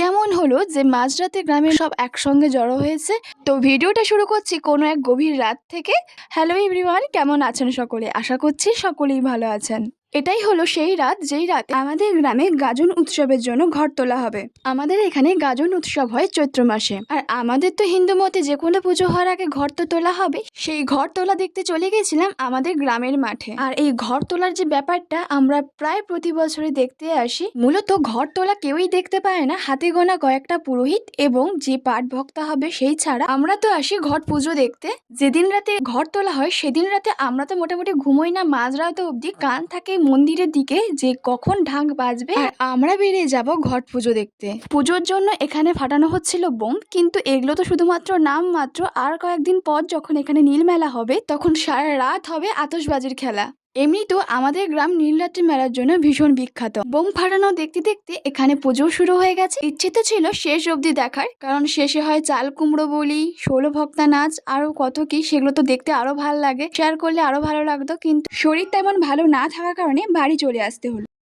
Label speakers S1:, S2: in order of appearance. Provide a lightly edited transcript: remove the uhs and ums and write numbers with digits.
S1: এমন হলো যে মাঝরাতে গ্রামের সব একসঙ্গে জড়ো হয়েছে। তো ভিডিওটা শুরু করছি কোনো এক গভীর রাত থেকে। হ্যালো এভরিওয়ান, কেমন আছেন সকলে? আশা করছি সকলেই ভালো আছেন। এটাই হলো সেই রাত যেই রাতে আমাদের গ্রামে গাজন উৎসবের জন্য ঘর তোলা হবে। আমাদের এখানে গাজন উৎসব হয় চৈত্র মাসে, আর আমাদের তো হিন্দু মতে যে কোনো পুজো হওয়ার আগে ঘর তো তোলা হবে। সেই ঘর তোলা দেখতে চলে গেছিলাম আমাদের গ্রামের মাঠে। আর এই ঘর তোলার যে ব্যাপারটা আমরা প্রায় প্রতি বছরই দেখতে আসি। মূলত ঘর তোলা কেউই দেখতে পায় না, হাতে গোনা কয়েকটা পুরোহিত এবং যে পাঠ ভক্তা হবে সেই ছাড়া। আমরা তো আসি ঘট পুজো দেখতে। যেদিন রাতে ঘর তোলা হয় সেদিন রাতে আমরা তো মোটামুটি ঘুমোই না, মাঝরাত অব্দি কান থাকে মন্দিরের দিকে যে কখন ঢাক বাজবে আর আমরা বেরিয়ে যাব ঘট পুজো দেখতে। পুজোর জন্য এখানে ফাটানো হচ্ছিল বোম, কিন্তু এগুলো তো শুধুমাত্র নাম মাত্র। আর কয়েকদিন পর যখন এখানে নীল মেলা হবে তখন সারা রাত হবে আতশবাজির খেলা। এমনিতেও আমাদের গ্রাম নীলরাত্রি মেলার জন্য ভীষণ বিখ্যাত। বোম ফাটানো দেখতে দেখতে এখানে পুজো শুরু হয়ে গেছে। ইচ্ছে তো ছিল শেষ অবধি দেখার, কারণ শেষে হয় চাল কুমড়ো বলি, 16 ভক্তা নাচ, আরো কত কি, সেগুলো তো দেখতে আরো ভালো লাগে। শেয়ার করলে আরো ভালো লাগতো, কিন্তু শরীর তেমন ভালো না থাকার কারণে বাড়ি চলে আসতে হলো।